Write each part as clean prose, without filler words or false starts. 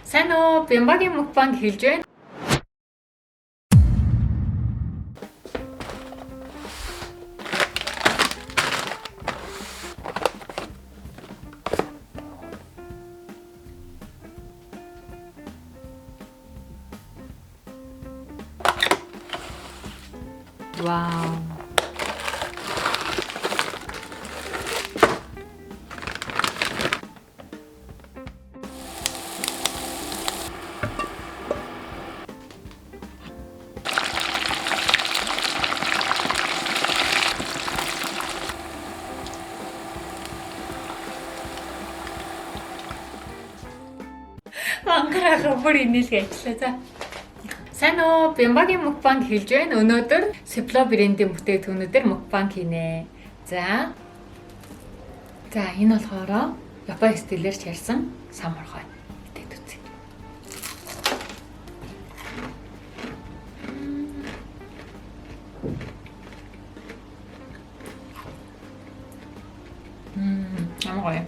Сайн уу? Бямбагийн мукбанг хэлж байна. Вау. Ангараа бүр инээлгээ ажиллаа за. Сайн уу? Бямбагийн мукбанг хэлж байна. Өнөөдөр Seplo брендийн бүтээгдэхүүнүүдээр мукбанг хийнэ. За. За энэ болохоор Японы стилээр чарсан самурхай гэдэг үзье. Амгой.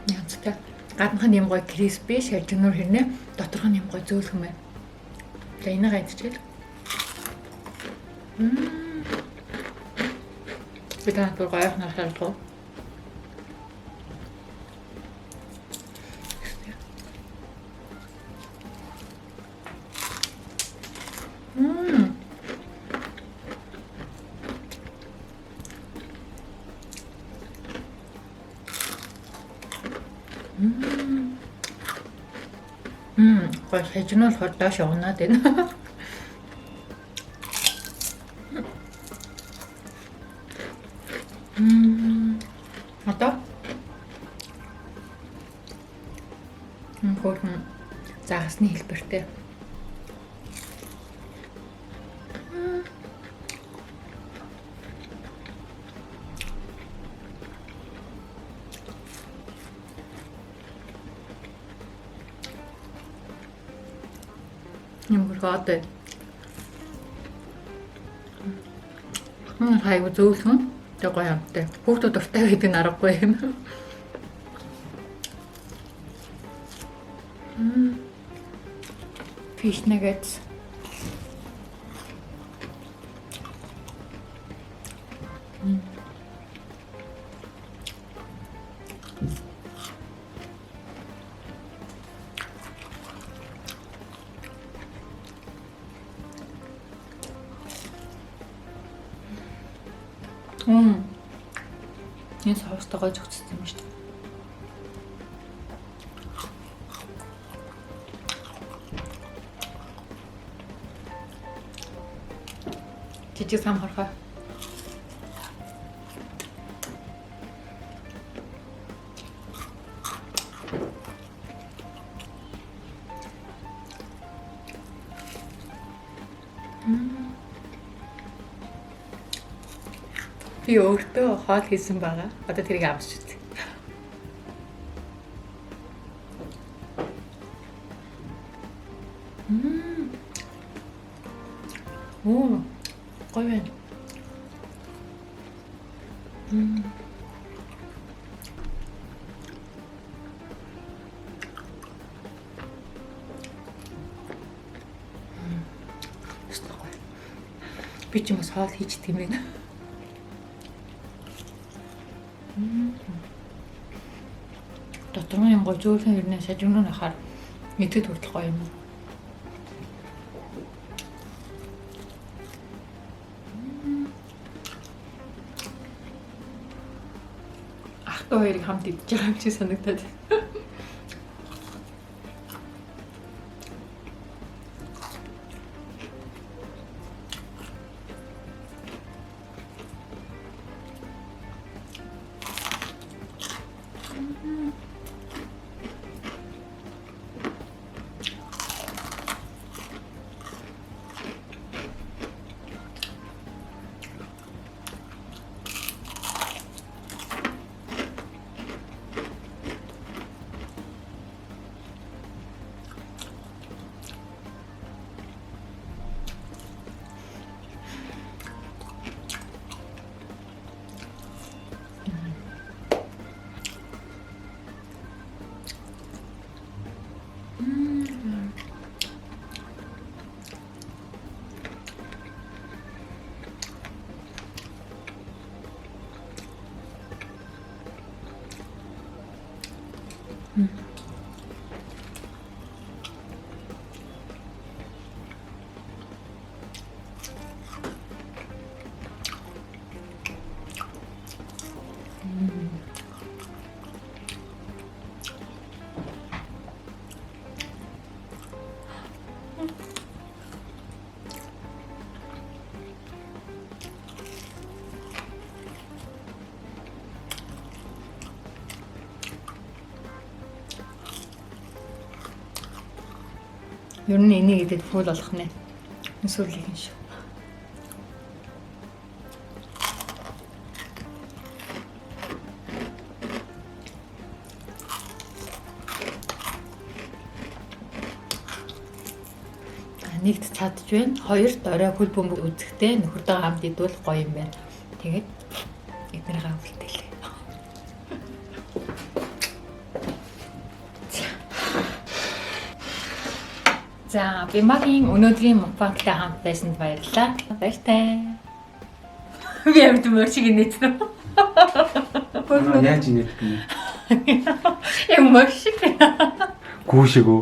Янзтай. Гаднах нь юм гоё криспи, шалжинуур хэрнээ доторх нь юм гоё зөөлхөн байна. За энийг айдчихэл. Би танад бүр гоё ханахалгүй. Гоё шалжинуур болохоор доош унаад байна. Одоо хөрхөн загасны хэлбэртэй. Юм гоод. Хайгуу зөөлхөн. Тэг гоё амтай. Хүүхдүүд дуртай гэдэг нь аргагүй юм. Fish nuggets. Энэ соустойгоо зүгтсэн юм шүү дээ. Жижиг самхархай. Би өөртөө хоол хийсэн байгаа. Одоо тэрийг авч үзье. Оо, гоё байна. Би ч юм бас хоол хийж тийм байна. Дотор нь юм гоё зөөлхөн ирнэ шажигнуу нахаар идэд хүртэл гоё юм. Ахтуу хоёрыг хамт идэж байгаа юм шиг санагдаад. Ер нь энийг идэх фул болох нэ. Эсвэл юм шүү. Нэгт цадж байна. Хоёрт орой хөл бөмбөг үзэхдээ нөхөртөө хамт идвэл гоё юм байна. Тэгээд эднэрээ үлдээлээ. За, Бимбагийн өнөөдрийн мукбангтай хамт байсанд баярлалаа. Баяртай. Би амьд мөр шиг инээсэн. Яаж инеэх юм? Яг мөр шиг. Гүү шиг үү?